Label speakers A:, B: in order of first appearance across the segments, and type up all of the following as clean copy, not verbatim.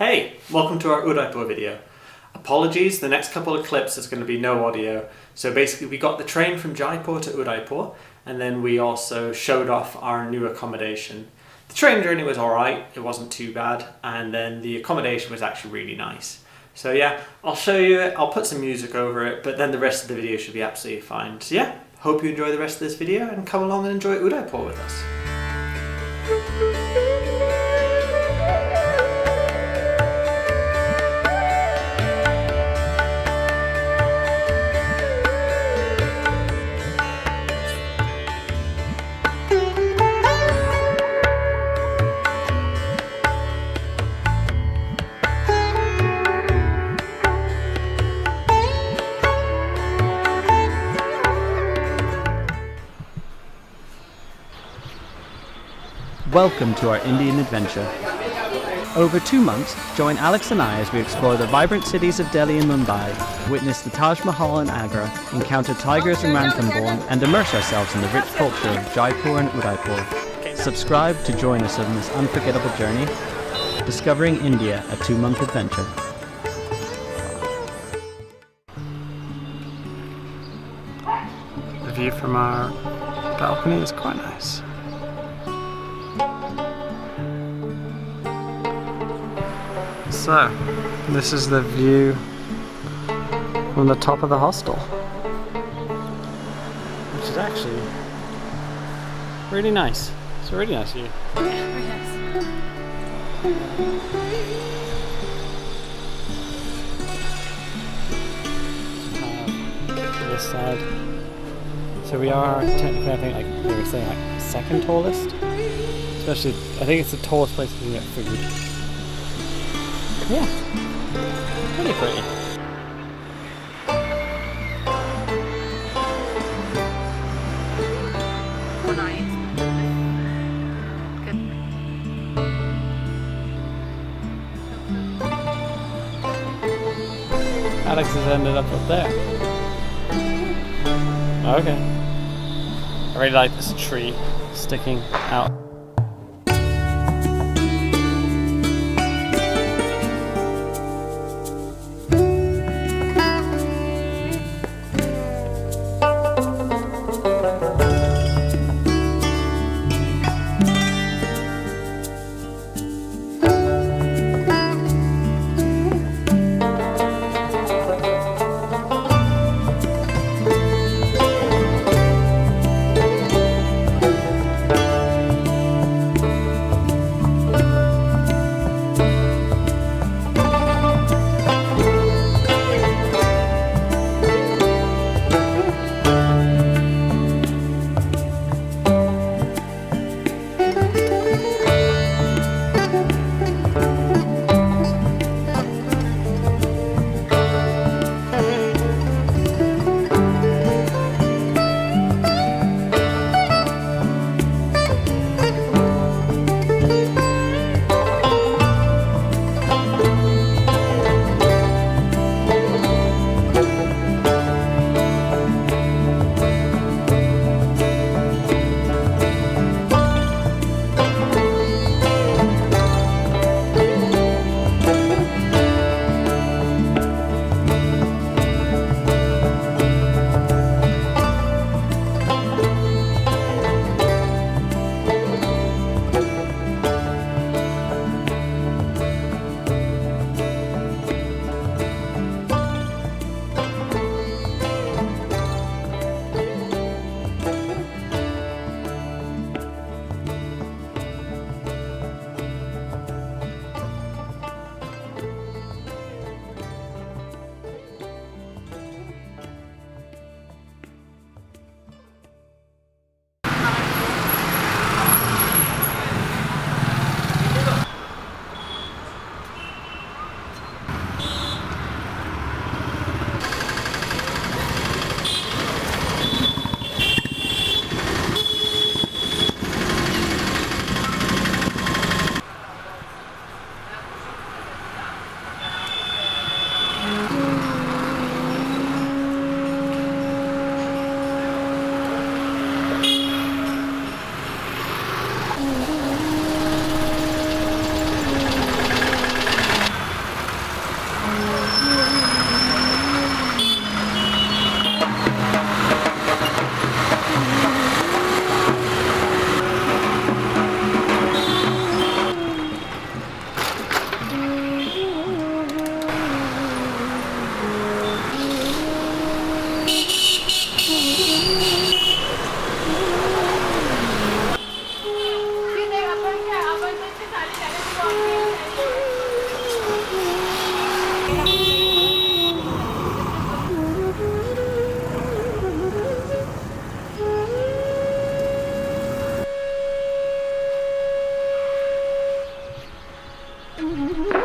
A: Hey, welcome to our Udaipur video. Apologies, the next couple of clips there's going to be no audio. So basically we got the train from Jaipur to Udaipur and then we also showed off our new accommodation. The train journey was alright, it wasn't too bad, and then the accommodation was actually really nice. So yeah, I'll show you it, I'll put some music over it, but then the rest of the video should be absolutely fine. So yeah, hope you enjoy the rest of this video and come along and enjoy Udaipur with us.
B: Welcome to our Indian adventure. Over 2 months, join Alex and I as we explore the vibrant cities of Delhi and Mumbai, witness the Taj Mahal in Agra, encounter tigers in Ranthambore, and immerse ourselves in the rich culture of Jaipur and Udaipur. Subscribe to join us on this unforgettable journey, discovering India, a 2-month adventure.
A: The view from our balcony is quite nice. So, this is the view from the top of the hostel, which is actually really nice. It's a really nice view.
C: Very nice.
A: This side. So we are technically, I think, like they were saying, like second tallest. Especially, I think it's the tallest place you can get food. Yeah, pretty pretty.
C: Nice. Good.
A: Alex has ended up there. Okay. I really like this tree sticking out.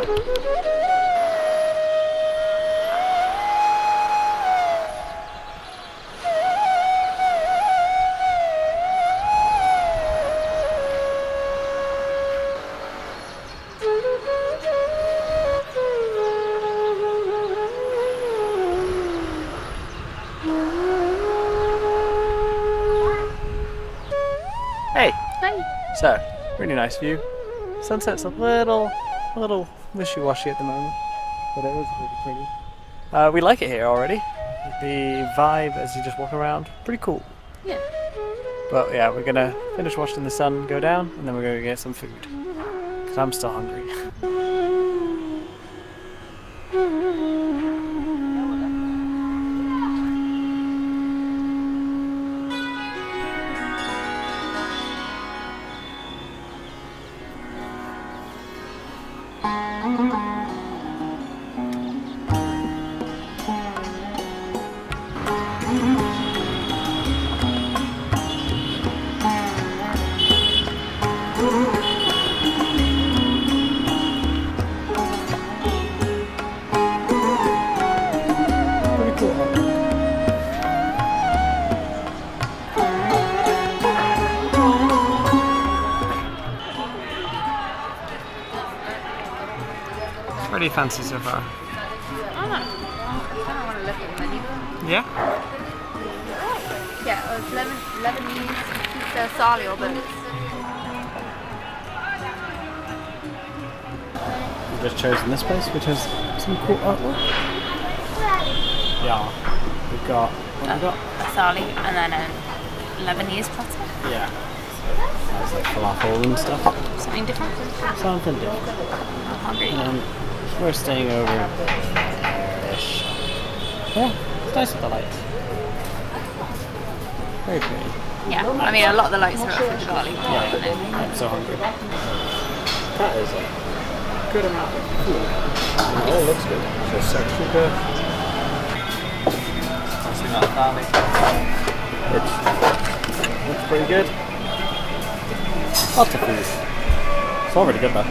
B: Hey!
C: Hi.
B: So, really nice view. Sunset's a little wishy-washy at the moment, but it is really pretty. We like it here already. The vibe as you just walk around, pretty cool.
C: Yeah.
B: But yeah, we're gonna finish watching the sun go down, and then we're gonna get some food. Cause I'm still hungry. What do you fancy so far?
C: I don't want to look at the menu.
B: Yeah?
C: Yeah, it was Lebanese pizza salio, but
B: We've just chosen this place, which has some cool artwork. Yeah. We've got, what have we got?
C: a sali and then a Lebanese pizza.
B: Yeah. There's like falafel and stuff.
C: Something different.
B: Something different.
C: I'm hungry.
B: And we're staying over there-ish. Yeah, it's nice with the lights. Very pretty.
C: Yeah, I mean a lot of the lights are up for Diwali.
B: Yeah, I'm so hungry. That is a good amount of food. It all looks good. Just so super. Obviously not farming. It looks pretty good. Lots of food. It's all really good though.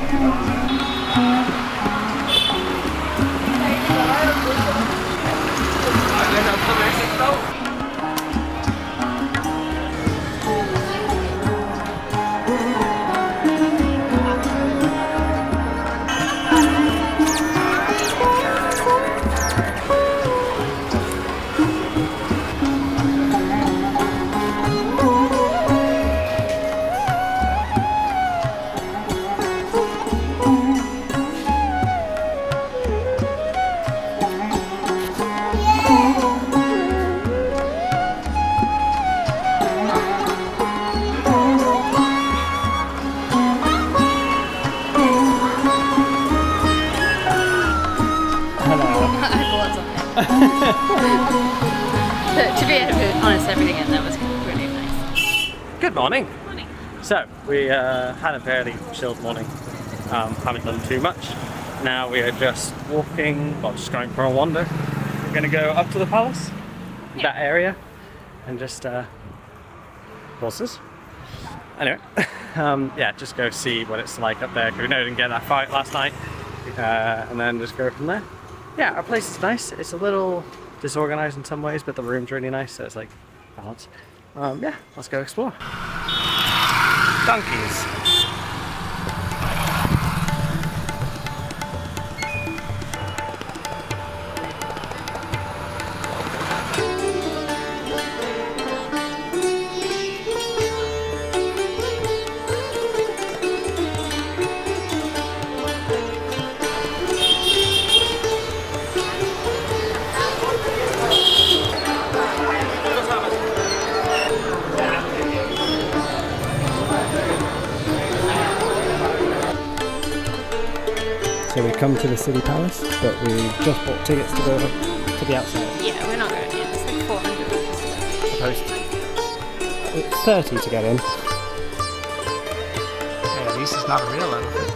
C: But to be honest, everything in there was really nice.
B: Good morning.
C: Morning.
B: So we had a fairly chilled morning. Haven't done too much. Now we are just walking, well, just going for a wander. We're going to go up to the palace, that area, and just horses. Anyway, yeah, just go see what it's like up there. Because we know we didn't get that fight last night, and then just go from there. Yeah, our place is nice. It's a little disorganized in some ways, but the room's really nice, so it's like balance. Yeah, let's go explore. Donkeys. So we come to the city palace, but we just bought tickets to go to the outside.
C: Yeah, we're not going in. It's like 400 rupees.
B: Supposed to. It's 30 to get in. Yeah, at least it's not a real elephant.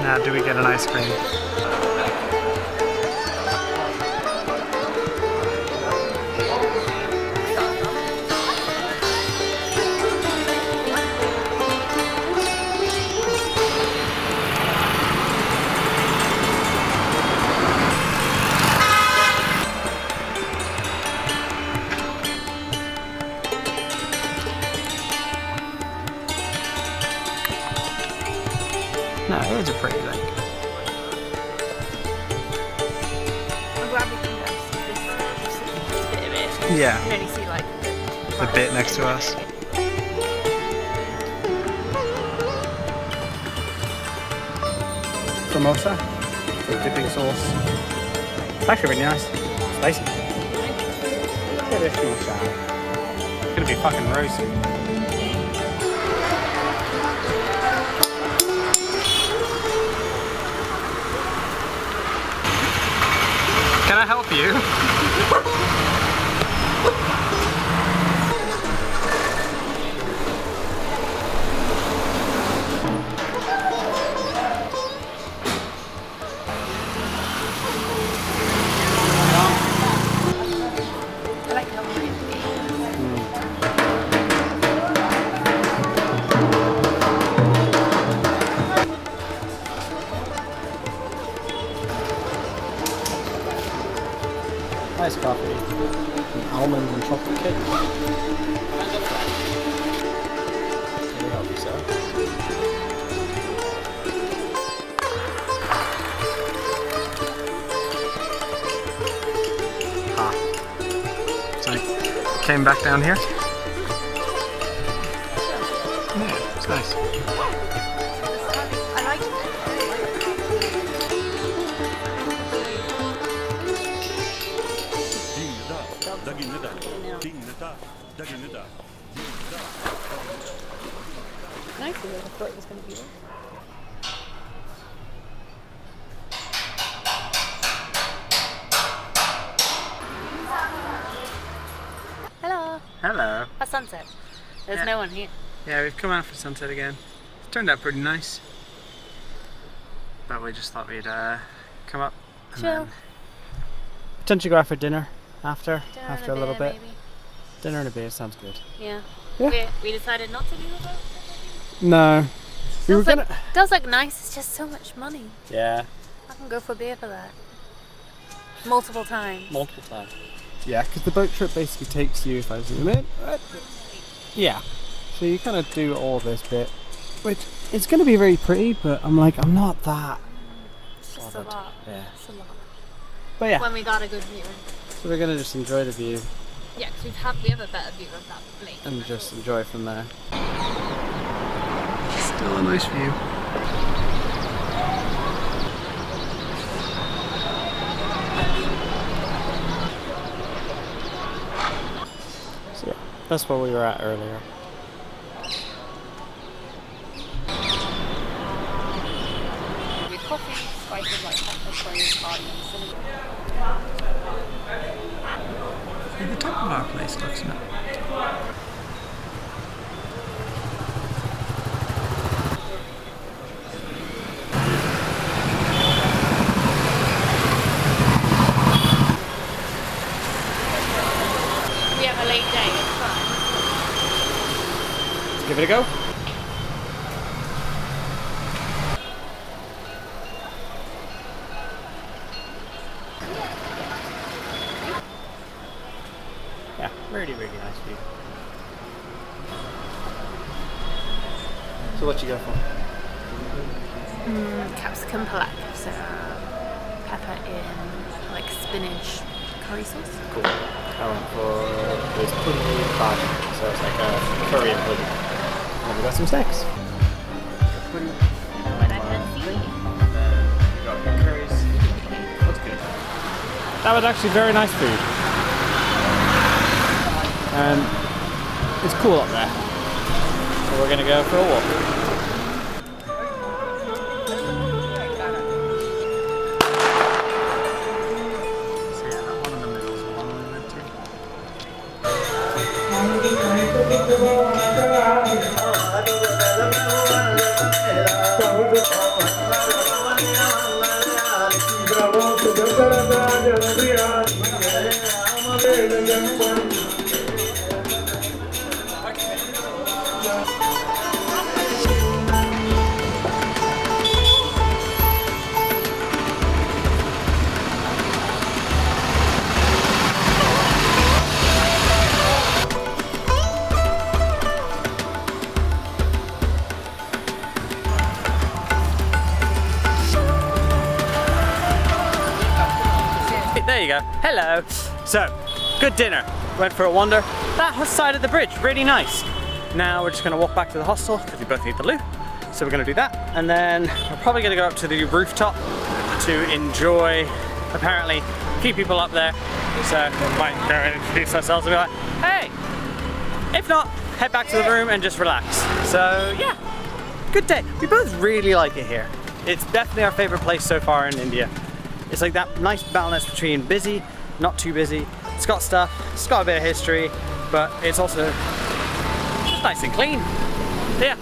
B: Now, do we get an ice cream? No, it is a pretty lake.
C: I'm glad we can go see this bit of it.
B: Yeah.
C: You can only see like
B: The bit next to us. Samosa, with dipping sauce. It's actually really nice. Spicy. Traditional style. It's gonna be fucking roasty. Can I help you?
C: I like how pretty it is.
B: Nice coffee. An almond and chocolate cake. Can we help you, sir? Ah. So I came back down here. Yeah, it's nice.
C: I like it. Nice, I thought it was going to be there. Hello.
B: Hello.
C: A sunset. There's
B: Yeah.
C: no one here.
B: Yeah, we've come out for sunset again. It turned out pretty nice. But we just thought we'd come up and
C: Chill.
B: then potentially go out for dinner after
C: Dinner
B: after a
C: and
B: little
C: beer,
B: bit.
C: maybe.
B: Dinner and a beer sounds good.
C: Yeah.
B: Yeah.
C: We decided not to do the boat.
B: No. We were gonna.
C: Does look nice, it's just so much money.
B: Yeah.
C: I can go for beer for that. Multiple times.
B: Multiple times. Yeah, because the boat trip basically takes you, if I zoom in, right? Yeah. So you kind of do all this bit, which it's going to be very pretty, but I'm not that.
C: It's just
B: bothered.
C: a lot.
B: Yeah.
C: It's a lot.
B: But yeah,
C: When we got a good view.
B: so we're going to just enjoy the view
C: Yeah, because we have a better view of that lake.
B: and just enjoy from there. Still a nice view. So yeah, that's where we were at earlier.
C: With coffee, spices like pepper, sprays, cardamom, cinnamon.
B: The top of our place looks nice.
C: We have a late day, it's fun.
B: Let's give it a go. Yeah, really, really nice view. So what you go for?
C: Capsicum palak, so pepper in like spinach curry sauce.
B: Cool. I went for this pudding bhaji, so it's like a curry and pudding. And we got some snacks. Pudding.
C: When I had seaweed.
B: We got the curries. That's good. That was actually very nice food. And it's cool up there. So we're gonna go for a walk. So yeah, that one in the middle is the one we went to. There you go. Hello. So, good dinner. Went for a wander. That side of the bridge, really nice. Now we're just going to walk back to the hostel because we both need the loo. So we're going to do that, and then we're probably going to go up to the rooftop to enjoy. Apparently, keep people up there. So we might go and introduce ourselves and be like, hey. If not, head back to the room and just relax. So yeah, good day. We both really like it here. It's definitely our favorite place so far in India. It's like that nice balance between busy, not too busy. It's got stuff, it's got a bit of history, but it's also just nice and clean. Yeah,